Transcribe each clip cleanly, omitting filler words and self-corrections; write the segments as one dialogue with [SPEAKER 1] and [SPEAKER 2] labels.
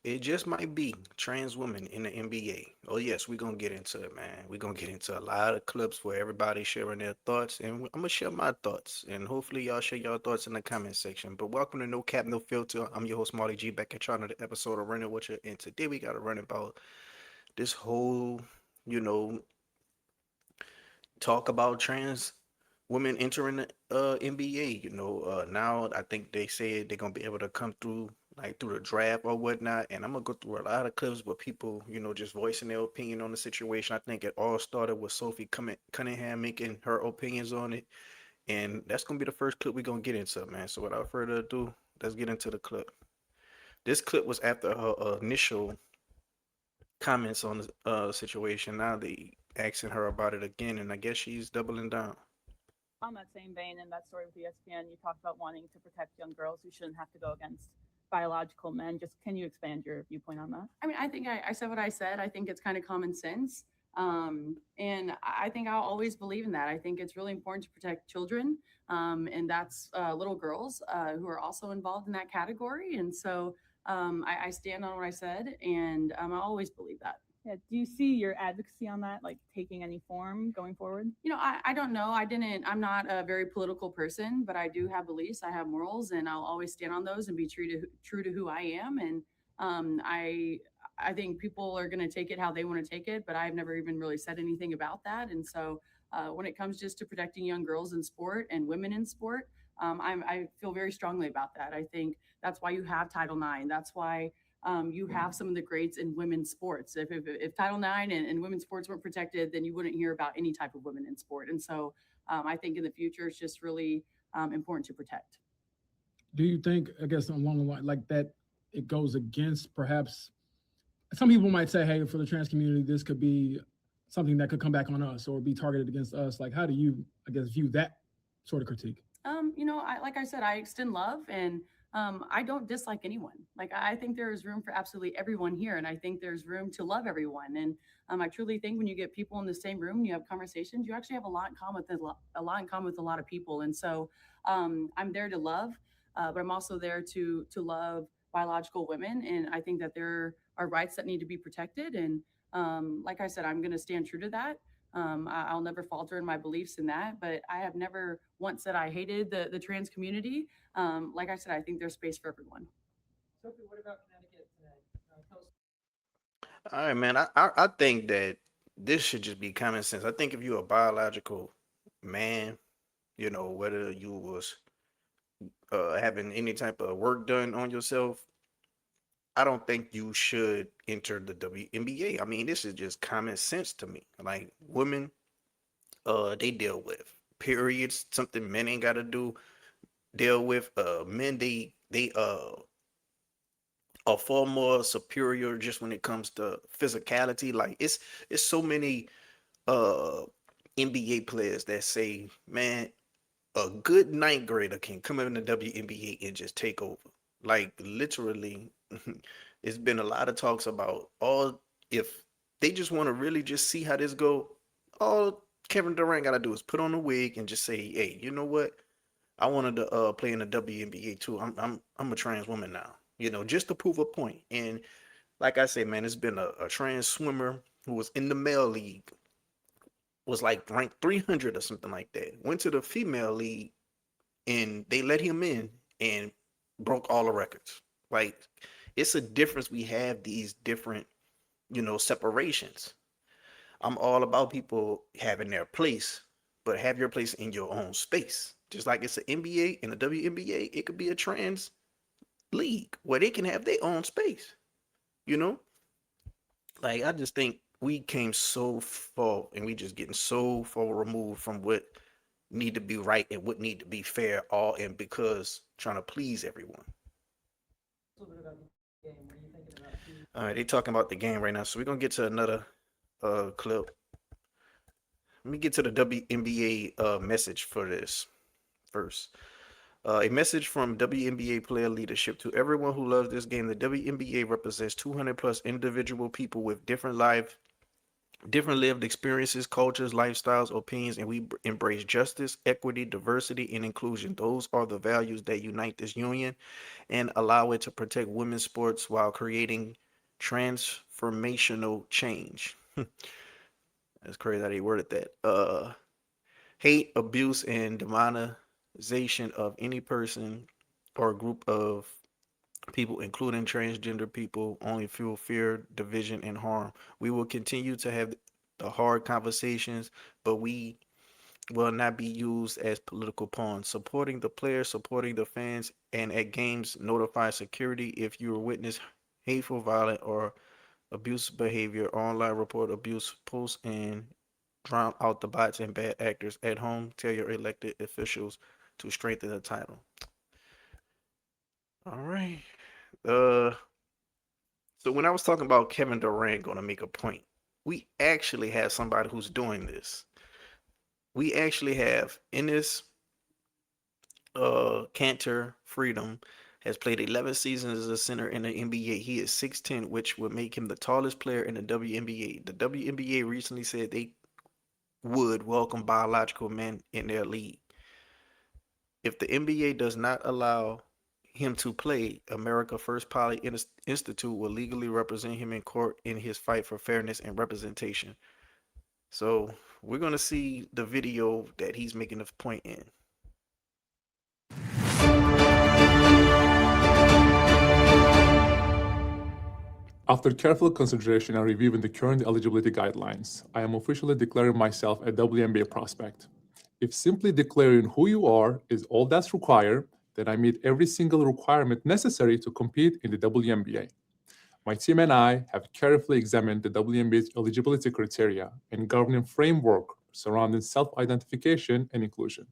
[SPEAKER 1] It just might be trans women in the NBA. Oh yes, we're gonna get into it, man. We're gonna get into a lot of clips where everybody's sharing their thoughts, and I'm gonna share my thoughts, and hopefully y'all share your thoughts in the comment section. But welcome to No Cap, No Filter. I'm your host Marty G, back at y'all another episode of Running With You, and today we gotta run about this whole, you know, talk about trans women entering the NBA. Now I think they said they're gonna be able to come through like through the draft or whatnot. And I'm gonna go through a lot of clips with people, just voicing their opinion on the situation. I think it all started with Sophie Cunningham making her opinions on it, and that's gonna be the first clip we're gonna get into, man. So without further ado, let's get into the clip. This clip was after her initial comments on the situation. Now they asking her about it again, and I guess she's doubling down.
[SPEAKER 2] On that same vein, in that story with ESPN, you talked about wanting to protect young girls who shouldn't have to go against biological men. Just can you expand your viewpoint on that?
[SPEAKER 3] I mean, I think I said what I said. I think it's kind of common sense. And I think I'll always believe in that. I think it's really important to protect children. And that's little girls who are also involved in that category. And so I stand on what I said, and I always believe that.
[SPEAKER 2] Yeah. Do you see your advocacy on that like taking any form going forward?
[SPEAKER 3] I don't know. I'm not a very political person, but I do have beliefs. I have morals, and I'll always stand on those and be true to who I am. And I think people are going to take it how they want to take it, but I've never even really said anything about that. And so when it comes just to protecting young girls in sport and women in sport, I feel very strongly about that. I think that's why you have Title IX. That's why you have some of the greats in women's sports. If Title IX and women's sports weren't protected, then you wouldn't hear about any type of women in sport. And so I think in the future, it's just really important to protect.
[SPEAKER 4] Do you think, I guess, along the line like that, it goes against perhaps some people might say, hey, for the trans community, this could be something that could come back on us or be targeted against us. Like, how do you, I guess, view that sort of critique?
[SPEAKER 3] Like I said, I extend love, and I don't dislike anyone. Like I think there is room for absolutely everyone here, and I think there's room to love everyone. And I truly think when you get people in the same room, and you have conversations, you actually have a lot in common with a lot in common with a lot of people. And so I'm there to love, but I'm also there to love biological women, and I think that there are rights that need to be protected. And like I said, I'm going to stand true to that. I'll never falter in my beliefs in that, but I have never once said I hated the trans community. Like I said, I think there's space for everyone.
[SPEAKER 4] Sophie, what about Connecticut today? Tell us.
[SPEAKER 1] All right, man. I think that this should just be common sense. I think if you're a biological man, whether you was having any type of work done on yourself, I don't think you should enter the WNBA. I mean, this is just common sense to me. Like women, they deal with periods, something men ain't got to do. Deal with men, they are far more superior just when it comes to physicality. Like it's so many uh NBA players that say, man, a good ninth grader can come in the WNBA and just take over. Like literally, it's been a lot of talks about all if they just want to really just see how this go, all Kevin Durant gotta do is put on a wig and just say, hey, you know what? I wanted to play in the WNBA too. I'm a trans woman now. Just to prove a point. And like I said, man, it's been a trans swimmer who was in the male league, was like ranked 300 or something like that. Went to the female league and they let him in and broke all the records. Like it's a difference. We have these different, separations. I'm all about people having their place, but have your place in your own space. Just like it's an NBA and a WNBA, it could be a trans league where they can have their own space. You know, like I just think we came so far and we just getting so far removed from what need to be right and what need to be fair, all and because trying to please everyone.
[SPEAKER 4] A little bit about the game. What are you thinking about?
[SPEAKER 1] All right, they talking about the game right now, so we're gonna get to another clip. Let me get to the WNBA message for this first. A message from WNBA player leadership to everyone who loves this game. The WNBA represents 200 plus individual people with different life different lived experiences, cultures, lifestyles, opinions, and we embrace justice, equity, diversity, and inclusion. Those are the values that unite this union and allow it to protect women's sports while creating transformational change. That's crazy how they worded that. Hate, abuse, and demonization of any person or group of people, including transgender people, only fuel fear, division, and harm. We will continue to have the hard conversations, but we will not be used as political pawns. Supporting the players, supporting the fans, and at games, notify security if you witness hateful, violent, or abusive behavior. Online report abuse posts and drown out the bots and bad actors. At home, tell your elected officials to strengthen the title. All right. Uh, so when I was talking about Kevin Durant going to make a point, we actually have somebody who's doing this. We actually have in this Cantor Freedom has played 11 seasons as a center in the NBA. He is 6'10", which would make him the tallest player in the WNBA. The WNBA recently said they would welcome biological men in their league. If the NBA does not allow him to play, America First Poly Institute will legally represent him in court in his fight for fairness and representation. So we're gonna see the video that he's making the point in.
[SPEAKER 5] After careful consideration and reviewing the current eligibility guidelines, I am officially declaring myself a WNBA prospect. If simply declaring who you are is all that's required, then I meet every single requirement necessary to compete in the WNBA. My team and I have carefully examined the WNBA's eligibility criteria and governing framework surrounding self-identification and inclusion.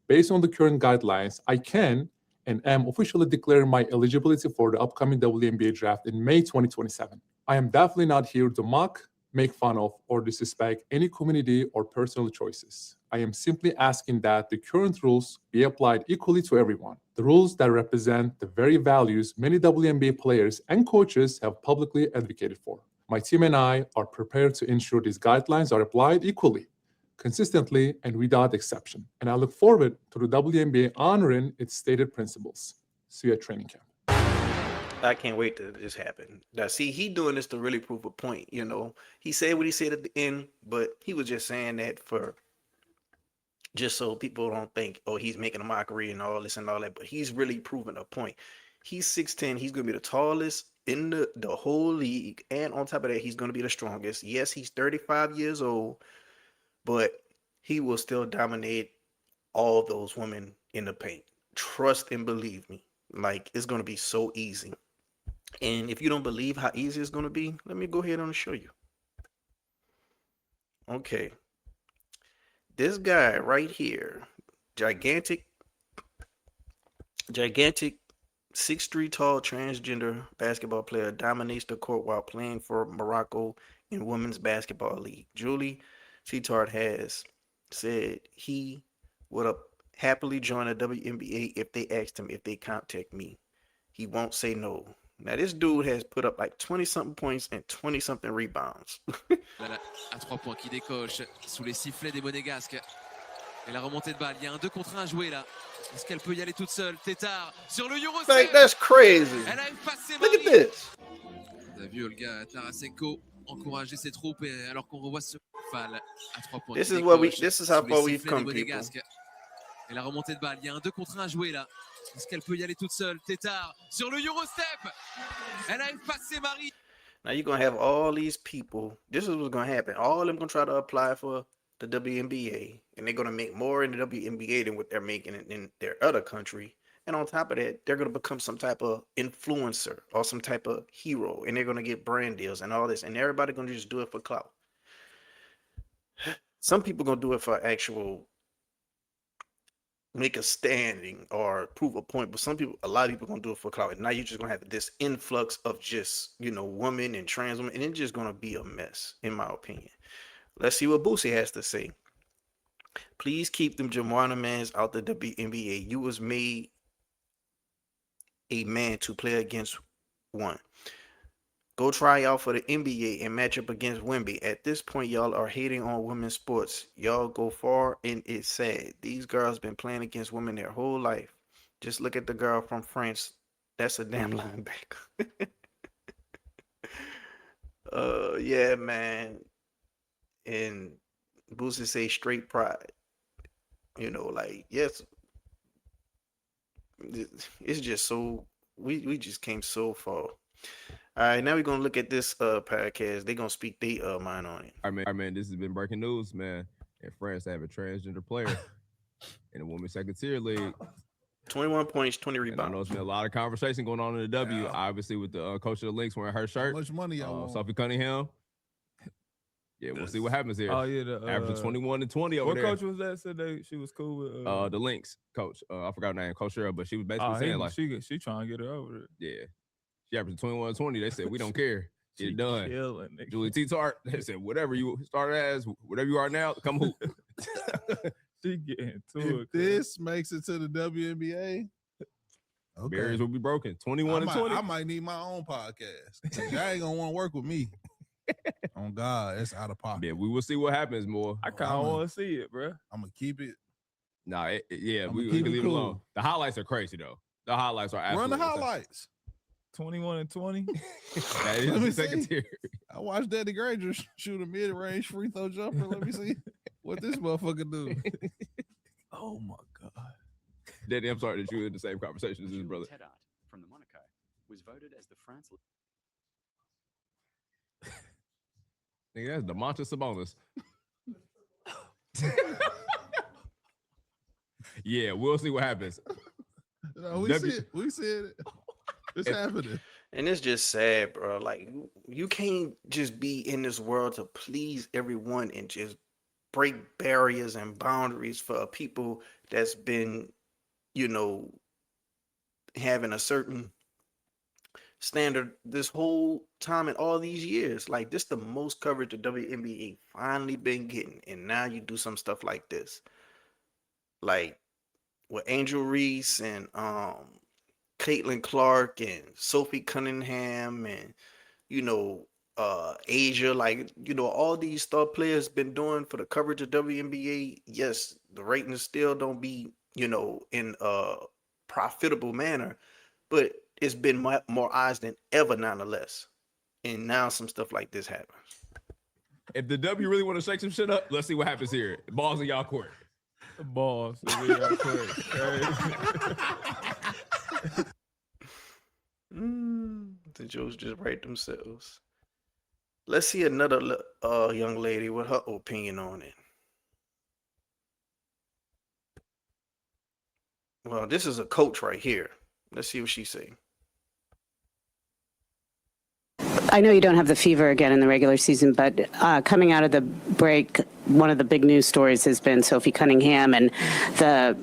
[SPEAKER 5] Based on the current guidelines, I can and am officially declaring my eligibility for the upcoming WNBA draft in May 2027. I am definitely not here to mock, make fun of, or disrespect any community or personal choices. I am simply asking that the current rules be applied equally to everyone. The rules that represent the very values many WNBA players and coaches have publicly advocated for. My team and I are prepared to ensure these guidelines are applied equally, consistently, and without exception. And I look forward to the WNBA honoring its stated principles. See you at training camp.
[SPEAKER 1] I can't wait till this happen. Now, see, he doing this to really prove a point. You know, he said what he said at the end, but he was just saying that for just so people don't think, oh, he's making a mockery and all this and all that. But he's really proving a point. He's 6'10". He's gonna be the tallest in the whole league, and on top of that, he's gonna be the strongest. Yes, he's 35 years old, but he will still dominate all those women in the paint. Trust and believe me. Like, it's gonna be so easy. And if you don't believe how easy it's going to be, let me go ahead and show you. Okay. This guy right here, gigantic, gigantic 6'3" tall transgender basketball player dominates the court while playing for Morocco in Women's Basketball League. Julie Titart has said he would happily join the WNBA if they asked him if they contact me. He won't say no. Now this dude has put up like 20 something points and 20 something rebounds.
[SPEAKER 6] À 3 points qui décoche sous les sifflets des Monégasques. Et la remontée de balle, il y a un 2 contre 1 à jouer là. Est-ce qu'elle peut y aller toute seule? Tétard sur le Eurostep.
[SPEAKER 1] Like, that's crazy.
[SPEAKER 6] Elle a effacé
[SPEAKER 1] Look at
[SPEAKER 6] Marie.
[SPEAKER 1] this.
[SPEAKER 6] On a vu Olga Tarasenko encourager ses troupes alors qu'on revoit ce fall à 3 points.
[SPEAKER 1] This
[SPEAKER 6] qui
[SPEAKER 1] is what
[SPEAKER 6] décoche
[SPEAKER 1] this is how
[SPEAKER 6] sous les
[SPEAKER 1] far we've
[SPEAKER 6] sifflets des
[SPEAKER 1] come, people.
[SPEAKER 6] Monégasques. Et la remontée de balle, il y a un 2 contre 1 à jouer là. Est-ce qu'elle peut y aller toute seule? Tétard sur le Eurostep. Elle a effacé Marie.
[SPEAKER 1] Now you're gonna have all these people. This is what's gonna happen. All of them gonna try to apply for the WNBA, and they're gonna make more in the WNBA than what they're making in their other country. And on top of that, they're gonna become some type of influencer or some type of hero, and they're gonna get brand deals and all this, and everybody gonna just do it for clout. Some people gonna do it for actual make a standing or prove a point, but some people, a lot of people gonna do it for clout. And now you're just gonna have this influx of just, you know, women and trans women, and it's just gonna be a mess, in my opinion. Let's see what Boosie has to say. Please keep them Jamwana mans out the WNBA. You was made a man to play against one. Go try out for the NBA and match up against Wemby. At this point, y'all are hating on women's sports. Y'all go far, and it's sad. These girls been playing against women their whole life. Just look at the girl from France. That's a damn linebacker. Yeah, man. And Boosie say straight pride. Like, yes, it's just so we just came so far. All right, now we're gonna look at this podcast. They're gonna speak their mind on it.
[SPEAKER 7] All right, man, this has been breaking news, man. In France, they have a transgender player in the women's second tier league.
[SPEAKER 1] 21 points, 20
[SPEAKER 7] And I know
[SPEAKER 1] rebounds.
[SPEAKER 7] it's been a lot of conversation going on in the W.
[SPEAKER 8] Yeah.
[SPEAKER 7] Obviously, with the coach of the Lynx wearing her shirt.
[SPEAKER 8] How much money y'all want?
[SPEAKER 7] Sophie Cunningham. Yeah, we'll see what happens here.
[SPEAKER 9] Oh yeah,
[SPEAKER 7] Averaging 21 and 20 over
[SPEAKER 9] what
[SPEAKER 7] there.
[SPEAKER 9] coach was that? Said she was cool with
[SPEAKER 7] The Lynx coach. I forgot her name, Coach Cheryl, but she was basically saying like,
[SPEAKER 9] she trying to get her over there.
[SPEAKER 7] yeah, she averaging 21 and 20. They said we don't care. Get it done.
[SPEAKER 9] Killing, nigga.
[SPEAKER 7] Julie T. Tart. They said whatever you started as, whatever you are now, come hoop.
[SPEAKER 9] She getting to
[SPEAKER 8] If
[SPEAKER 9] it.
[SPEAKER 8] this makes it to the WNBA, okay.
[SPEAKER 7] Barriers will be broken. 21 and 20.
[SPEAKER 8] I might need my own podcast. 'Cause y'all ain't gonna want to work with me. On God, it's out of pocket.
[SPEAKER 7] Yeah, we will see what happens more.
[SPEAKER 9] I kind of want to see it, bro.
[SPEAKER 8] I'm gonna keep it.
[SPEAKER 7] Nah, yeah,
[SPEAKER 8] I'ma
[SPEAKER 7] we
[SPEAKER 8] keep
[SPEAKER 7] can
[SPEAKER 8] it
[SPEAKER 7] leave it
[SPEAKER 8] cool.
[SPEAKER 7] alone. The highlights are crazy though. The highlights are absolutely
[SPEAKER 8] Run the
[SPEAKER 7] insane.
[SPEAKER 8] highlights.
[SPEAKER 9] 21 and 20.
[SPEAKER 7] That is
[SPEAKER 8] Let me
[SPEAKER 7] the second
[SPEAKER 8] see.
[SPEAKER 7] tier.
[SPEAKER 8] I watched Danny Granger shoot a mid-range free throw jumper. Let me see what this motherfucker do.
[SPEAKER 9] Oh my god.
[SPEAKER 7] Danny, I'm sorry that you were in the same conversation as his brother.
[SPEAKER 10] Tedart from the Monaco was voted as the France.
[SPEAKER 7] Nigga, that's DeMontis Sabonis. Yeah, we'll see what happens.
[SPEAKER 8] No, we
[SPEAKER 7] W-
[SPEAKER 8] see it. We see it. It's happening.
[SPEAKER 1] And it's just sad, bro. Like you can't just be in this world to please everyone and just break barriers and boundaries for people that's been, having a certain standard this whole time and all these years. Like this the most coverage the WNBA finally been getting. And now you do some stuff like this. Like with Angel Reese and Caitlin Clark and Sophie Cunningham and Asia, all these star players been doing for the coverage of WNBA. Yes, the ratings still don't be, in a profitable manner, but it's been more eyes than ever nonetheless. And now some stuff like this happens.
[SPEAKER 7] If the W really want to shake some shit up, let's see what happens here. Balls in y'all court.
[SPEAKER 9] The balls. We got quick.
[SPEAKER 1] The jokes just write themselves. Let's see another young lady with her opinion on it. Well, this is a coach right here. Let's see what she say.
[SPEAKER 11] I know you don't have the fever again in the regular season, but coming out of the break, one of the big news stories has been Sophie Cunningham and the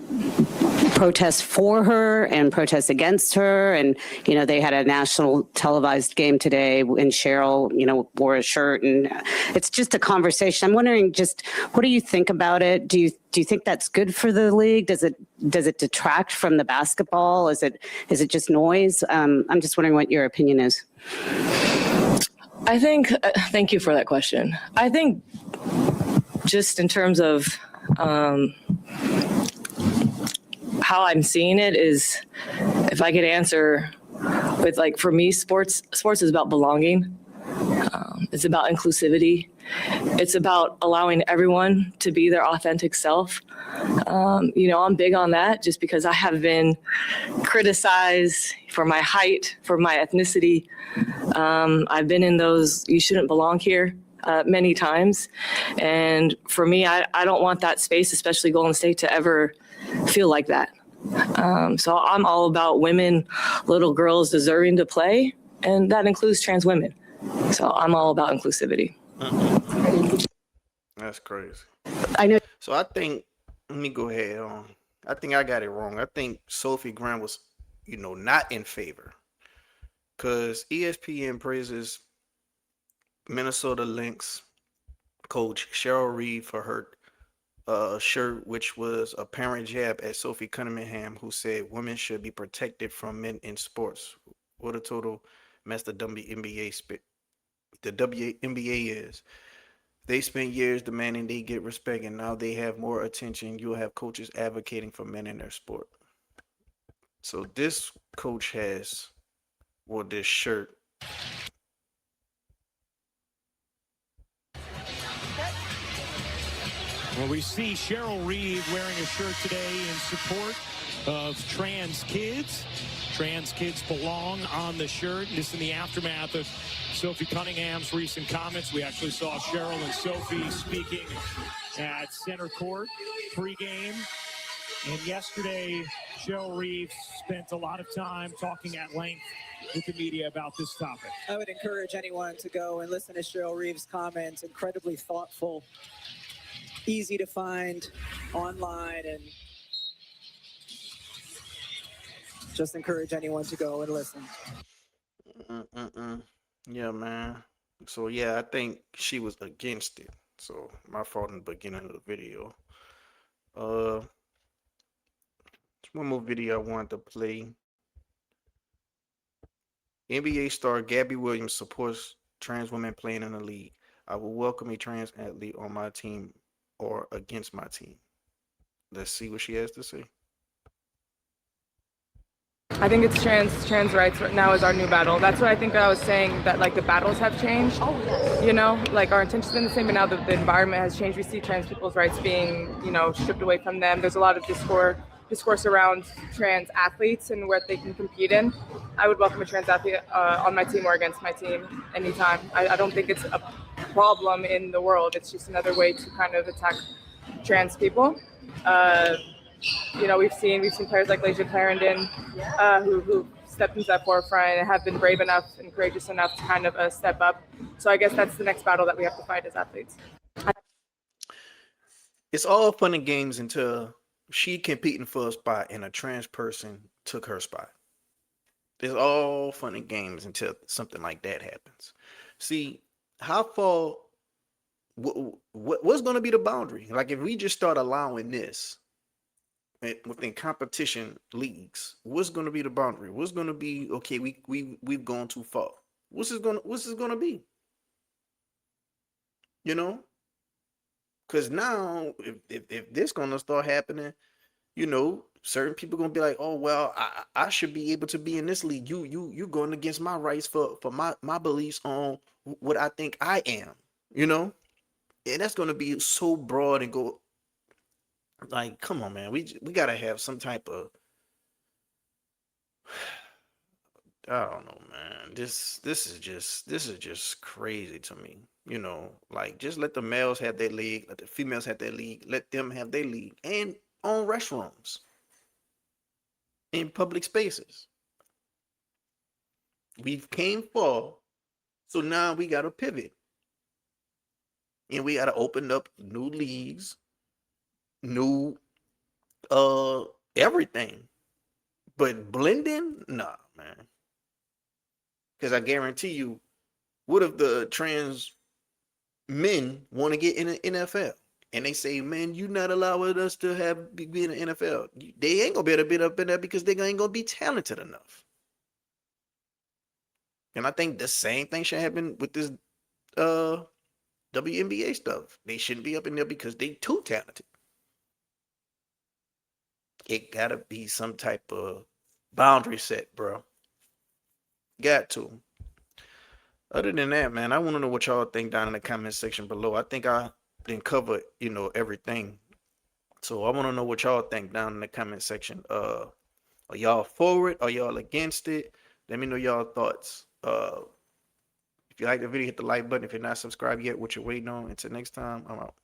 [SPEAKER 11] protests for her and protests against her. And, they had a national televised game today and Cheryl, wore a shirt, and it's just a conversation. I'm wondering just, what do you think about it? Do you think that's good for the league? Does it detract from the basketball? Is it just noise? I'm just wondering what your opinion is.
[SPEAKER 12] I think, thank you for that question. I think just in terms of how I'm seeing it is, if I could answer with for me, sports is about belonging. It's about inclusivity. It's about allowing everyone to be their authentic self. I'm big on that just because I have been criticized for my height, for my ethnicity. I've been in those "you shouldn't belong here" many times. And for me, I don't want that space, especially Golden State, to ever feel like that. So I'm all about women, little girls deserving to play, and that includes trans women. So I'm all about inclusivity.
[SPEAKER 1] That's crazy.
[SPEAKER 11] I know.
[SPEAKER 1] So I think, let me go ahead on. I think I got it wrong. I think Sophie Graham was, not in favor. Because ESPN praises Minnesota Lynx coach Cheryl Reed for her shirt, which was a parent jab at Sophie Cunningham, who said women should be protected from men in sports. What a total mess the WNBA is. They spent years demanding they get respect, and now they have more attention. You'll have coaches advocating for men in their sport. So this coach has wore this shirt.
[SPEAKER 13] Well, we see Cheryl Reeve wearing a shirt today in support of trans kids. Trans kids belong on the shirt. This in the aftermath of Sophie Cunningham's recent comments. We actually saw Cheryl and Sophie speaking at center court pregame. And yesterday, Cheryl Reeve spent a lot of time talking at length with the media about this topic.
[SPEAKER 14] I would encourage anyone to go and listen to Cheryl Reeve's comments. Incredibly thoughtful, easy to find online, and just encourage anyone to go and listen.
[SPEAKER 1] Yeah, man. So yeah, I think she was against it. So my fault in the beginning of the video. One more video I wanted to play. NBA star Gabby Williams supports trans women playing in the league. I will welcome a trans athlete on my team or against my team. Let's see what she has to say.
[SPEAKER 15] I think it's trans rights right now is our new battle. That's what I think I was saying, that like the battles have changed. Oh, yes. You know, like our intention's been the same, but now the environment has changed. We see trans people's rights being, you know, stripped away from them. There's a lot of discourse around trans athletes and what they can compete in. I would welcome a trans athlete on my team or against my team anytime. I don't think it's a problem in the world. It's just another way to kind of attack trans people. You know, we've seen players like Lasia Clarendon who stepped into that forefront and have been brave enough and courageous enough to kind of step up. So I guess that's the next battle that we have to fight as athletes.
[SPEAKER 1] It's all fun and games until she competing for a spot and a trans person took her spot. It's all fun and games until something like that happens. See, how far, what's going to be the boundary? Like if we just start allowing this within competition leagues, what's going to be the boundary? What's going to be, okay, we've gone too far. What's this going to be? You know? Because now, if this going to start happening, you know, certain people going to be like, oh, well, I should be able to be in this league. You going against my rights for my beliefs on what I think I am, you know? And that's going to be so broad and go, like, come on, man. We got to have some type of, I don't know, man. This is just crazy to me. You know, like just let the males have their league, let the females have their league, let them have their league, and on restrooms, in public spaces. We've came far, so now we got to pivot, and we got to open up new leagues, new everything. But blending, nah, man. Because I guarantee you, what if the trans men want to get in the NFL and they say, man, you not allowing us to be in the NFL? They ain't gonna be able to be up in there because they ain't gonna be talented enough. And I think the same thing should happen with this WNBA stuff. They shouldn't be up in there because they too talented. It gotta be some type of boundary set, bro. Got to. Other than that, man, I want to know what y'all think down in the comment section below. I think I didn't cover, you know, everything. So I want to know what y'all think down in the comment section. Are y'all for it? Are y'all against it? Let me know y'all thoughts. If you like the video, hit the like button. If you're not subscribed yet, what you're waiting on. Until next time, I'm out.